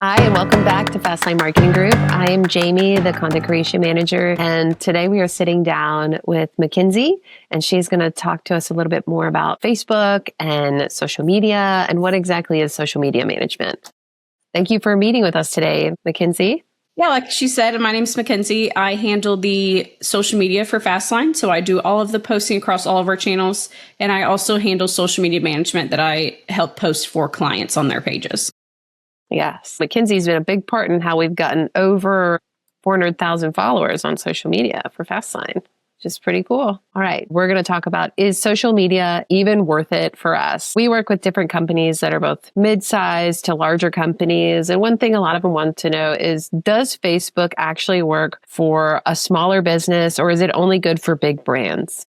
Hi, and welcome back to Fastline Marketing Group. I am Jamie, the Content Creation Manager, and today we are sitting down with Mackenzie, and she's going to talk to us a little bit more about Facebook and social media and what exactly is social media management. Thank you for meeting with us today, Mackenzie. Yeah, like she said, my name's Mackenzie. I handle the social media for Fastline. So I do all of the posting across all of our channels. And I also handle social media management that I help post for clients on their pages. Yes, Mackenzie's been a big part in how we've gotten over 400,000 followers on social media for Fastline, which is pretty cool. All right, we're going to talk about, is social media even worth it for us? We work with different companies that are both mid-sized to larger companies. And one thing a lot of them want to know is, does Facebook actually work for a smaller business, or is it only good for big brands?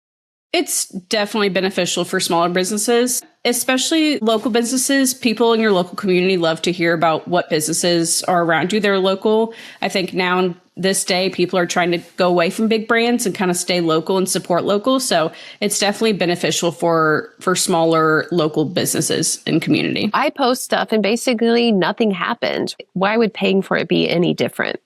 It's definitely beneficial for smaller businesses, especially local businesses. People in your local community love to hear about what businesses are around you that are local. I think now in this day, people are trying to go away from big brands and kind of stay local and support local. So it's definitely beneficial for smaller local businesses and community. I post stuff and basically nothing happened. Why would paying for it be any different?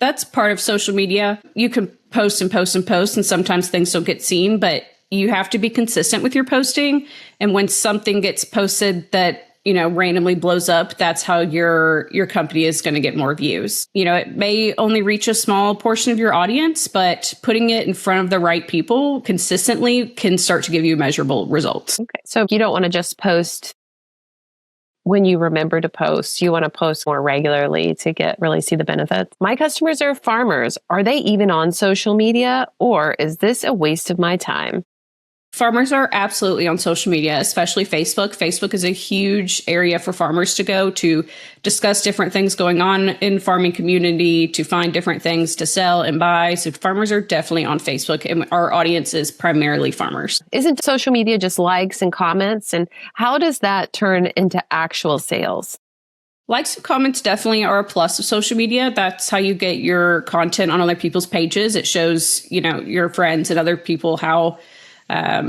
That's part of social media. You can post and post and post, and sometimes things don't get seen, but you have to be consistent with your posting. And when something gets posted that, randomly blows up, that's how your company is going to get more views. It may only reach a small portion of your audience, but putting it in front of the right people consistently can start to give you measurable results. Okay. So you don't want to just post when you remember to post. You want to post more regularly to really see the benefits. My customers are farmers. Are they even on social media, or is this a waste of my time? Farmers are absolutely on social media, especially Facebook. Facebook is a huge area for farmers to go to discuss different things going on in farming community, to find different things to sell and buy. So farmers are definitely on Facebook, and our audience is primarily farmers. Isn't social media just likes and comments? And how does that turn into actual sales? Likes and comments definitely are a plus of social media. That's how you get your content on other people's pages. It shows, your friends and other people how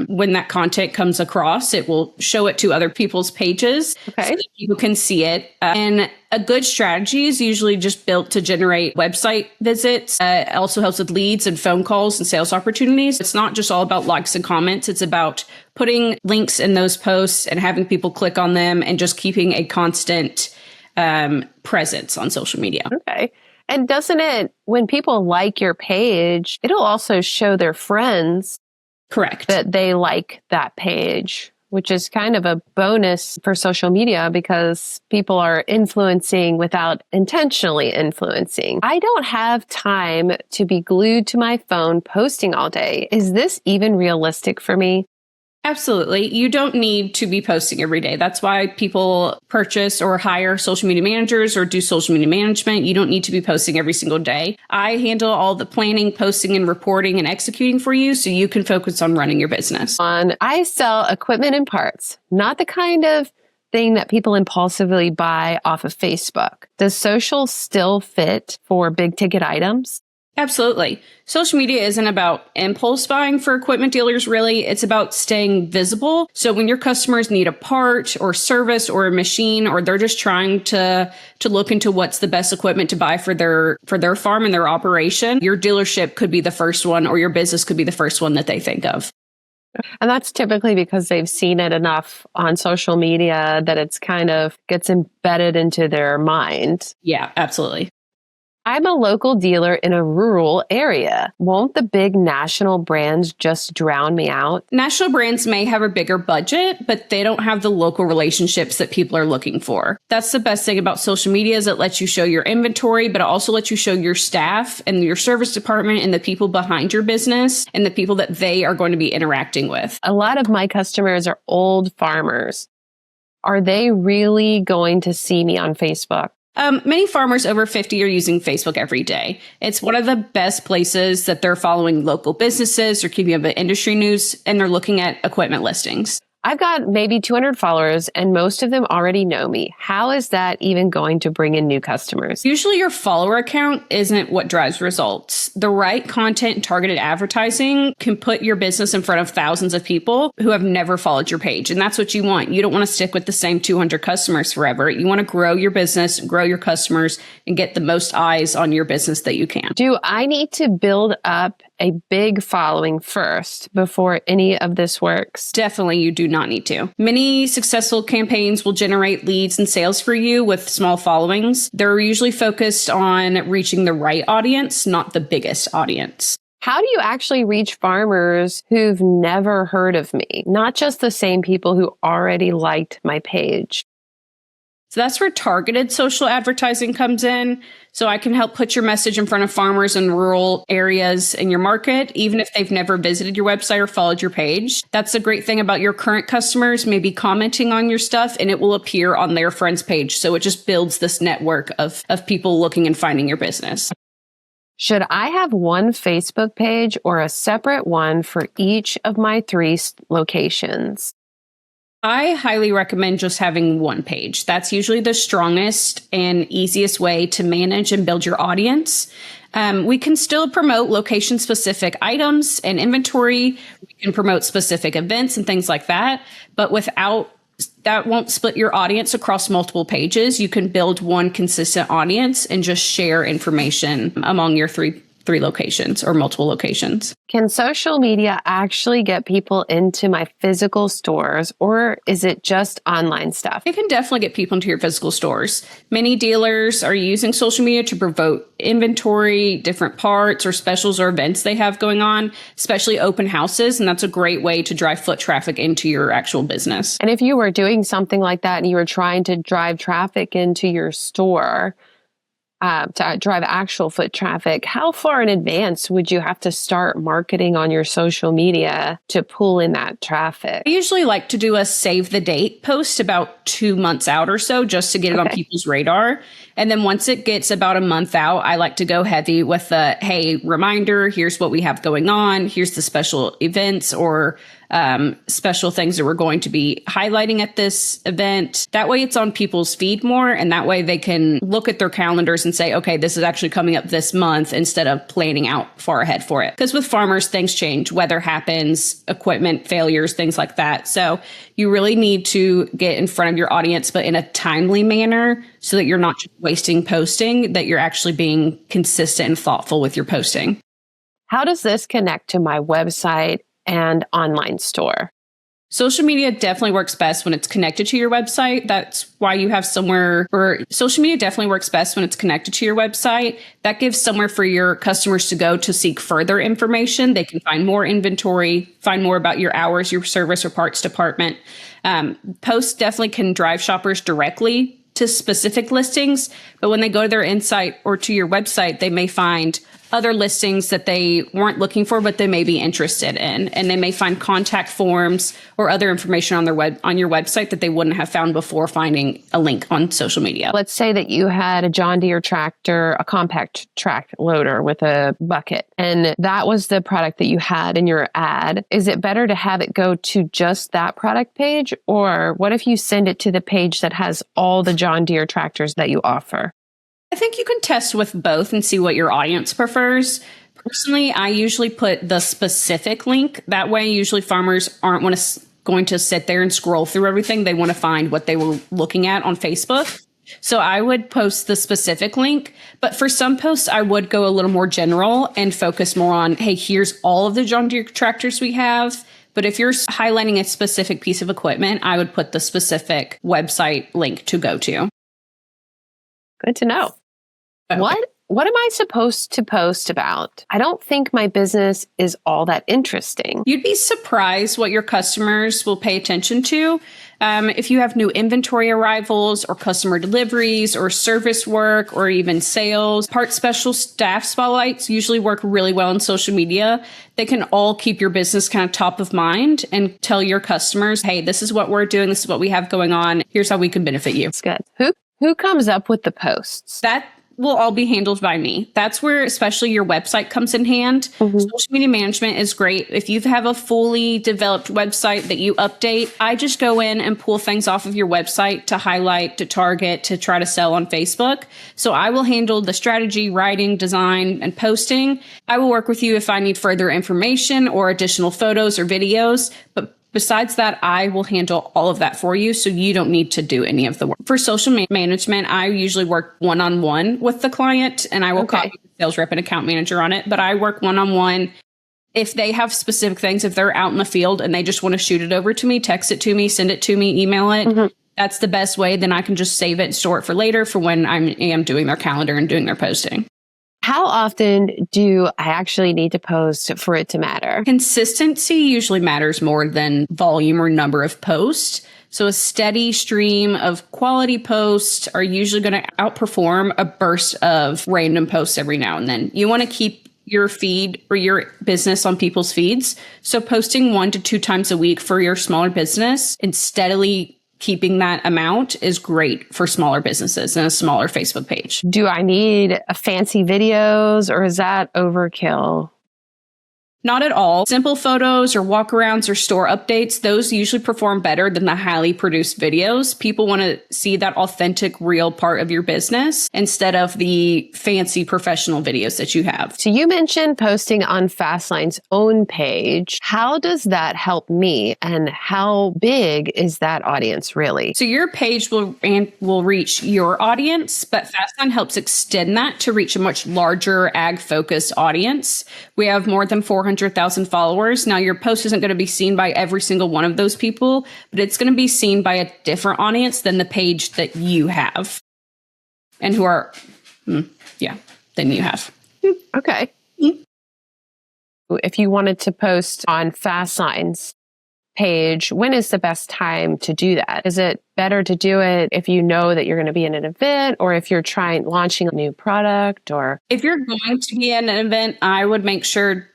when that content comes across, it will show it to other people's pages so that people can see it. And a good strategy is usually just built to generate website visits. It also helps with leads and phone calls and sales opportunities. It's not just all about likes and comments. It's about putting links in those posts and having people click on them and just keeping a constant presence on social media. Okay. And doesn't it, when people like your page, it'll also show their friends Correct. that they like that page, which is kind of a bonus for social media because people are influencing without intentionally influencing. I don't have time to be glued to my phone posting all day. Is this even realistic for me? Absolutely. You don't need to be posting every day. That's why people purchase or hire social media managers or do social media management. You don't need to be posting every single day. I handle all the planning, posting, and reporting and executing for you so you can focus on running your business. I sell equipment and parts, not the kind of thing that people impulsively buy off of Facebook. Does social still fit for big ticket items? Absolutely. Social media isn't about impulse buying for equipment dealers, really. It's about staying visible. So when your customers need a part or service or a machine, or they're just trying to look into what's the best equipment to buy for their farm and their operation, your dealership could be the first one, or your business could be the first one that they think of. And that's typically because they've seen it enough on social media that it's kind of gets embedded into their mind. Yeah, absolutely. I'm a local dealer in a rural area. Won't the big national brands just drown me out? National brands may have a bigger budget, but they don't have the local relationships that people are looking for. That's the best thing about social media, is it lets you show your inventory, but it also lets you show your staff and your service department and the people behind your business and the people that they are going to be interacting with. A lot of my customers are old farmers. Are they really going to see me on Facebook? Many farmers over 50 are using Facebook every day. It's one of the best places that they're following local businesses or keeping up with industry news, and they're looking at equipment listings. I've got maybe 200 followers and most of them already know me. How is that even going to bring in new customers? Usually your follower count isn't what drives results. The right content and targeted advertising can put your business in front of thousands of people who have never followed your page. And that's what you want. You don't want to stick with the same 200 customers forever. You want to grow your business, grow your customers, and get the most eyes on your business that you can. Do I need to build up a big following first before any of this works? Definitely, you do not need to. Many successful campaigns will generate leads and sales for you with small followings. They're usually focused on reaching the right audience, not the biggest audience. How do you actually reach farmers who've never heard of me? Not just the same people who already liked my page. So that's where targeted social advertising comes in. So I can help put your message in front of farmers in rural areas in your market, even if they've never visited your website or followed your page. That's the great thing about your current customers, maybe commenting on your stuff, and it will appear on their friend's page. So it just builds this network of people looking and finding your business. Should I have one Facebook page or a separate one for each of my 3 locations? I highly recommend just having one page. That's usually the strongest and easiest way to manage and build your audience. We can still promote location-specific items and inventory. We can promote specific events and things like that. But without that won't split your audience across multiple pages. You can build one consistent audience and just share information among your three locations or multiple locations. Can social media actually get people into my physical stores, or is it just online stuff? It can definitely get people into your physical stores. Many dealers are using social media to promote inventory, different parts or specials or events they have going on, especially open houses. And that's a great way to drive foot traffic into your actual business. And if you were doing something like that and you were trying to drive traffic into your store, to drive actual foot traffic, how far in advance would you have to start marketing on your social media to pull in that traffic? I usually like to do a save the date post about 2 months out or so, just to get it on people's radar. And then once it gets about a month out, I like to go heavy with the, hey, reminder, here's what we have going on. Here's the special events or special things that we're going to be highlighting at this event. That way it's on people's feed more, and that way they can look at their calendars and say, okay, this is actually coming up this month, instead of planning out far ahead for it. Because with farmers, things change, weather happens, equipment failures, things like that. So you really need to get in front of your audience, but in a timely manner, so that you're not just wasting posting, that you're actually being consistent and thoughtful with your posting. How does this connect to my website and online store? Social media definitely works best when it's connected to your website. That's why you have somewhere, or social media definitely works best when it's connected to your website. That gives somewhere for your customers to go to seek further information. They can find more inventory, find more about your hours, your service or parts department. Posts definitely can drive shoppers directly to specific listings, but when they go to their insight or to your website, they may find other listings that they weren't looking for, but they may be interested in. And they may find contact forms or other information on your website that they wouldn't have found before finding a link on social media. Let's say that you had a John Deere tractor, a compact track loader with a bucket, and that was the product that you had in your ad. Is it better to have it go to just that product page? Or what if you send it to the page that has all the John Deere tractors that you offer? I think you can test with both and see what your audience prefers. Personally, I usually put the specific link. That way, usually farmers aren't going to sit there and scroll through everything. They want to find what they were looking at on Facebook. So I would post the specific link. But for some posts, I would go a little more general and focus more on, hey, here's all of the John Deere tractors we have. But if you're highlighting a specific piece of equipment, I would put the specific website link to go to. Good to know. Okay. What am I supposed to post about? I don't think my business is all that interesting. You'd be surprised what your customers will pay attention to. If you have new inventory arrivals or customer deliveries or service work or even sales, part special staff spotlights usually work really well on social media. They can all keep your business kind of top of mind and tell your customers, hey, this is what we're doing. This is what we have going on. Here's how we can benefit you. That's good. Who comes up with the posts? That will all be handled by me. That's where especially your website comes in hand. Social media management is great. If you have a fully developed website that you update, I just go in and pull things off of your website to highlight, to target, to try to sell on Facebook. So I will handle the strategy, writing, design, and posting. I will work with you if I need further information or additional photos or videos. But besides that, I will handle all of that for you, so you don't need to do any of the work. For social management, I usually work one-on-one with the client, and I will copy the sales rep and account manager on it, but I work one-on-one. If they have specific things, if they're out in the field and they just want to shoot it over to me, text it to me, send it to me, email it, that's the best way. Then I can just save it and store it for later for when I am doing their calendar and doing their posting. How often do I actually need to post for it to matter? Consistency usually matters more than volume or number of posts. So a steady stream of quality posts are usually going to outperform a burst of random posts every now and then. You want to keep your feed or your business on people's feeds. So posting 1 to 2 times a week for your smaller business and steadily keeping that amount is great for smaller businesses and a smaller Facebook page. Do I need fancy videos, or is that overkill? Not at all. Simple photos or walkarounds or store updates, those usually perform better than the highly produced videos. People want to see that authentic, real part of your business instead of the fancy professional videos that you have. So you mentioned posting on Fastline's own page. How does that help me, and how big is that audience really? So your page will reach your audience, but Fastline helps extend that to reach a much larger ag-focused audience. We have more than 400,000 followers. Now, your post isn't going to be seen by every single one of those people, but it's going to be seen by a different audience than the page that you have and who are, than you have. Okay. If you wanted to post on Fastline's page, when is the best time to do that? Is it better to do it if you know that you're going to be in an event, or if you're launching a new product? Or if you're going to be in an event, I would make sure,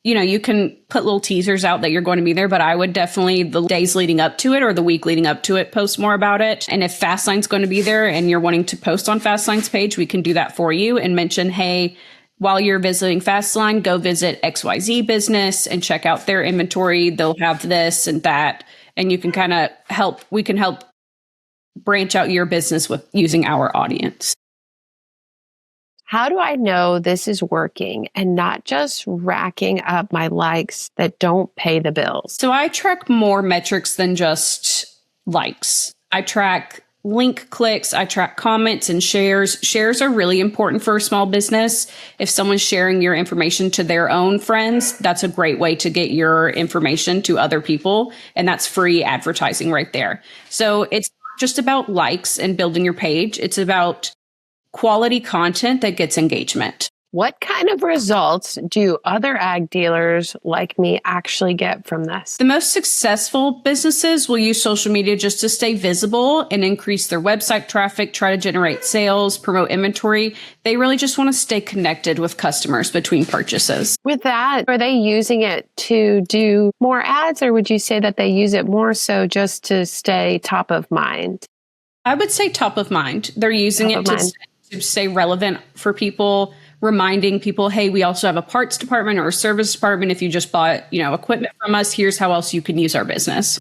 you can put little teasers out that you're going to be there, but I would definitely the days leading up to it or the week leading up to it, post more about it. And if Fastline's going to be there and you're wanting to post on Fastline's page, we can do that for you and mention, hey, while you're visiting Fastline, go visit XYZ business and check out their inventory. They'll have this and that. And you can kind of we can help branch out your business with using our audience. How do I know this is working and not just racking up my likes that don't pay the bills? So I track more metrics than just likes. I track link clicks, I track comments and shares. Shares are really important for a small business. If someone's sharing your information to their own friends, that's a great way to get your information to other people. And that's free advertising right there. So it's not just about likes and building your page. It's about quality content that gets engagement. What kind of results do other ag dealers like me actually get from this? The most successful businesses will use social media just to stay visible and increase their website traffic, try to generate sales, promote inventory. They really just want to stay connected with customers between purchases. With that, are they using it to do more ads, or would you say that they use it more so just to stay top of mind? I would say top of mind. They're using it to stay relevant for people, reminding people, hey, we also have a parts department or a service department. If you just bought, equipment from us, here's how else you can use our business.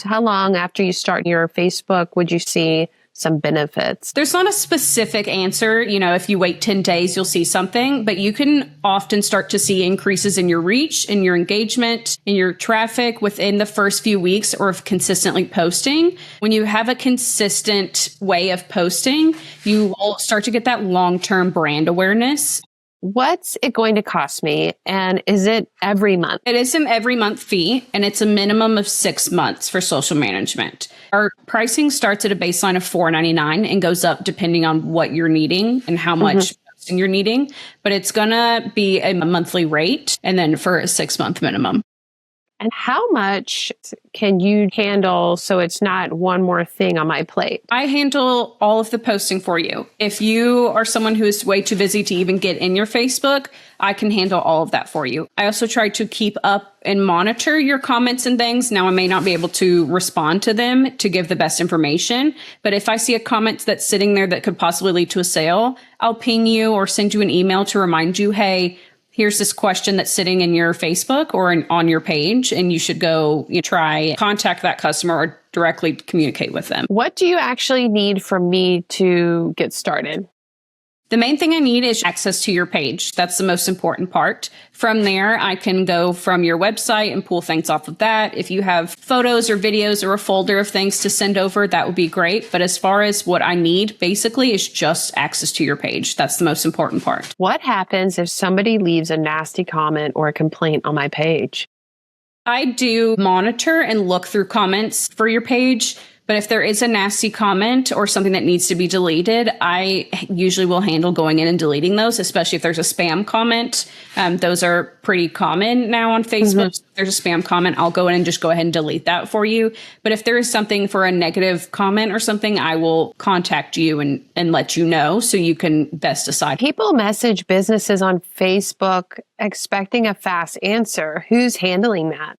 How long after you start your Facebook would you see some benefits? There's not a specific answer. If you wait 10 days, you'll see something, but you can often start to see increases in your reach, in your engagement, in your traffic within the first few weeks or of consistently posting. When you have a consistent way of posting, you will start to get that long-term brand awareness. What's it going to cost me? And is it every month? It is an every month fee, and it's a minimum of 6 months for social management. Our pricing starts at a baseline of $4.99 and goes up depending on what you're needing and how much posting you're needing. But it's going to be a monthly rate and then for a 6 month minimum. And how much can you handle so it's not one more thing on my plate? I handle all of the posting for you. If you are someone who is way too busy to even get in your Facebook, I can handle all of that for you. I also try to keep up and monitor your comments and things. Now, I may not be able to respond to them to give the best information, but if I see a comment that's sitting there that could possibly lead to a sale, I'll ping you or send you an email to remind you, hey, here's this question that's sitting in your Facebook or on your page, and you should go try contact that customer or directly communicate with them. What do you actually need from me to get started? The main thing I need is access to your page. That's the most important part. From there, I can go from your website and pull things off of that. If you have photos or videos or a folder of things to send over, that would be great. But as far as what I need, basically, is just access to your page. That's the most important part. What happens if somebody leaves a nasty comment or a complaint on my page? I do monitor and look through comments for your page. But if there is a nasty comment or something that needs to be deleted, I usually will handle going in and deleting those, especially if there's a spam comment. Those are pretty common now on Facebook. Mm-hmm. If there's a spam comment, I'll go in and just go ahead and delete that for you. But if there is something for a negative comment or something, I will contact you and let you know so you can best decide. People message businesses on Facebook expecting a fast answer. Who's handling that?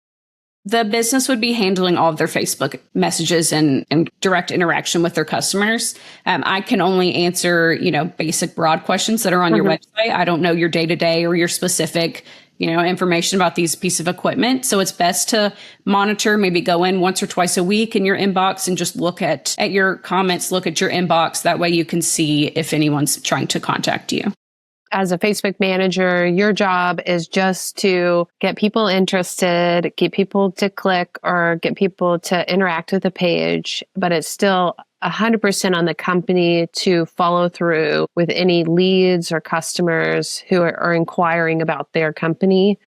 The business would be handling all of their Facebook messages and direct interaction with their customers. I can only answer, basic broad questions that are on your website. I don't know your day-to-day or your specific, information about these pieces of equipment. So it's best to monitor, maybe go in once or twice a week in your inbox and just look at your comments, look at your inbox. That way you can see if anyone's trying to contact you. As a Facebook manager, your job is just to get people interested, get people to click or get people to interact with the page, but it's still 100% on the company to follow through with any leads or customers who are inquiring about their company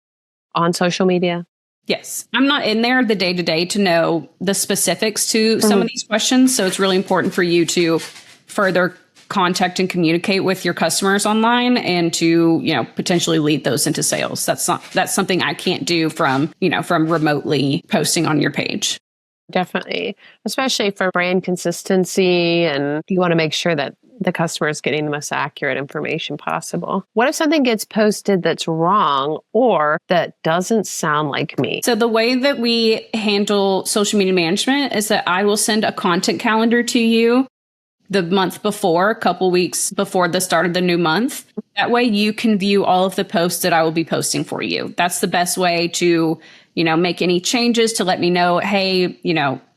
on social media. Yes. I'm not in there the day-to-day to know the specifics to some of these questions. So it's really important for you to further contact and communicate with your customers online and to, potentially lead those into sales. That's something I can't do from remotely posting on your page. Definitely, especially for brand consistency, and you want to make sure that the customer is getting the most accurate information possible. What if something gets posted that's wrong or that doesn't sound like me? So the way that we handle social media management is that I will send a content calendar to you the month before, a couple weeks before the start of the new month. That way you can view all of the posts that I will be posting for you. That's the best way to, make any changes, to let me know, hey,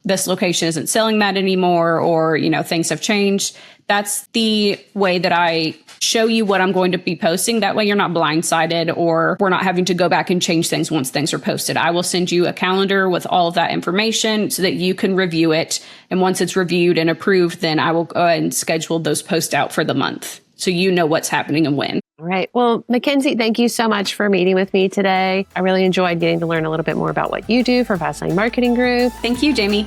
this location isn't selling that anymore, or, things have changed. That's the way that I show you what I'm going to be posting. That way you're not blindsided, or we're not having to go back and change things once things are posted. I will send you a calendar with all of that information so that you can review it. And once it's reviewed and approved, then I will go ahead and schedule those posts out for the month so you know what's happening and when. All right. Well, Mackenzie, thank you so much for meeting with me today. I really enjoyed getting to learn a little bit more about what you do for Fastline Marketing Group. Thank you, Jamie.